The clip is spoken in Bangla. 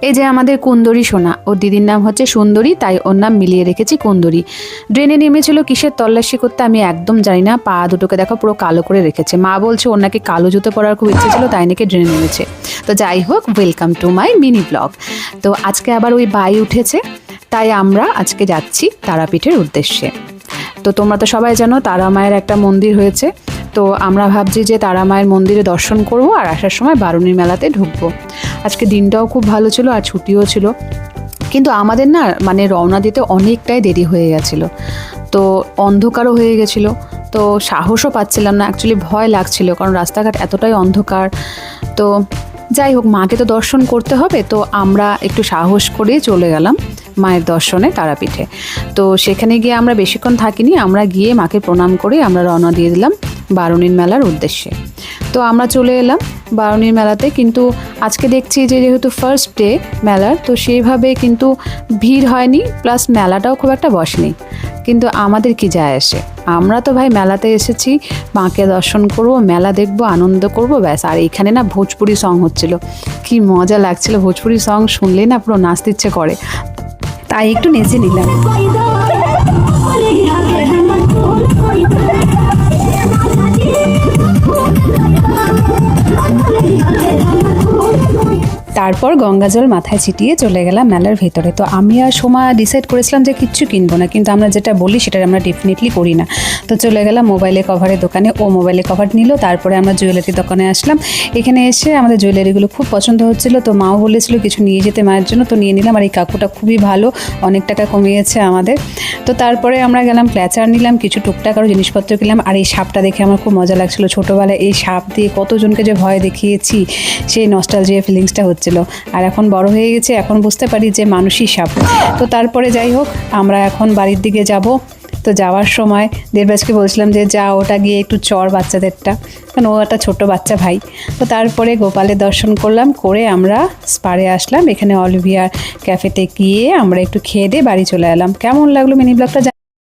এই যে আমাদের কুন্দরী সোনা, ওর দিদির নাম হচ্ছে সুন্দরী, তাই ওর নাম মিলিয়ে রেখেছি কুন্দরী। ড্রেনে নেমেছিল কিসের তল্লাশি করতে আমি একদম জানি না, পা দুটোকে দেখো পুরো কালো করে রেখেছে। মা বলছে ওর নাকি কালো জুতো পরার খুব ইচ্ছে ছিল, তাই নাকি ড্রেনে নেমেছে। তো যাই হোক, welcome to my mini blog. তো আজকে আবার ওই বাই উঠেছে, তাই আমরা আজকে যাচ্ছি তারাপীঠের উদ্দেশ্যে। তো তোমরা তো সবাই জানো তারা মায়ের একটা মন্দির হয়েছে, তো আমরা ভাবছি যে তারা মায়ের মন্দিরে দর্শন করব আর আসার সময় বারুণী মেলাতে ঢুকবো। আজকে দিনটাও খুব ভালো ছিল আর ছুটিও ছিল, কিন্তু আমাদের না মানে রওনা দিতে অনেকটাই দেরি হয়ে গেছিলো, তো অন্ধকারও হয়ে গেছিলো, তো সাহসও পাচ্ছিলাম না, অ্যাকচুয়ালি ভয় লাগছিল কারণ রাস্তাঘাট এতটাই অন্ধকার। তো যাই হোক, মাকে তো দর্শন করতে হবে, তো আমরা একটু সাহস করেই চলে গেলাম মায়ের দর্শনে তারাপীঠে। তো সেখানে গিয়ে আমরা বেশিক্ষণ থাকিনি, আমরা গিয়ে মাকে প্রণাম করে আমরা রওনা দিয়ে দিলাম বারুণীর মেলার উদ্দেশ্যে। তো আমরা চলে এলাম বারুণীর মেলাতে, কিন্তু আজকে দেখছি যে যেহেতু ফার্স্ট ডে মেলার, তো সেইভাবে কিন্তু ভিড় হয়নি, প্লাস মেলাটাও খুব একটা বসেনি। কিন্তু আমাদের কি যায় আসে, আমরা তো ভাই মেলাতে এসেছি মাকে দর্শন করব, মেলা দেখব, আনন্দ করব, ব্যাস। আর এখানে না ভোজপুরি সং হচ্ছিল, কি মজা লাগছিল, ভোজপুরি সং শুনলেই না পুরো নাচতে ইচ্ছে করে, তাই একটু নেচে নিলাম। তারপর গঙ্গা জল মাথায় ছিটিয়ে চলে গেলাম মেলার ভেতরে। তো আমি আর সোমা ডিসাইড করেছিলাম যে কিচ্ছু কিনবো না, কিন্তু আমরা যেটা বলি সেটা আমরা ডেফিনেটলি করি না। তো চলে গেলাম মোবাইলে কভারের দোকানে, ও মোবাইলে কভার নিল, তারপরে আমরা জুয়েলারি দোকানে আসলাম। এখানে এসে আমাদের জুয়েলারিগুলো খুব পছন্দ হচ্ছিল, তো মাও বলেছিল কিছু নিয়ে যেতে মায়ের জন্য, তো নিয়ে নিলাম। আর এই কাকুটা খুবই ভালো, অনেক টাকা কমিয়েছে আমাদের। তো তারপরে আমরা গেলাম ক্ল্যাচার নিলাম, কিছু টুকটাক আরও জিনিসপত্র কিনলাম। আর এই সাপটা দেখে আমার খুব মজা লাগছিল, ছোটোবেলায় এই সাপ দিয়ে কতজনকে যে ভয় দেখিয়েছি, সেই নস্টালজিয়া ফিলিংসটা হচ্ছিল। আর এখন বড় হয়ে গেছে, এখন বুঝতে পারি যে মানুষই সাপ। তো তারপরে যাই হোক, আমরা এখন বাড়ির দিকে যাব। তো যাওয়ার সময় দেবরাজকে বলছিলাম যে যা ওটা গিয়ে একটু চর বাচ্চাদেরটা, কারণ ও একটা ছোটো বাচ্চা ভাই। তো তারপরে গোপালের দর্শন করলাম, করে আমরা স্পারে আসলাম, এখানে অলিভিয়ার ক্যাফেতে গিয়ে আমরা একটু খেয়ে দিয়ে বাড়ি চলে এলাম। কেমন লাগলো মিনি ব্লগটা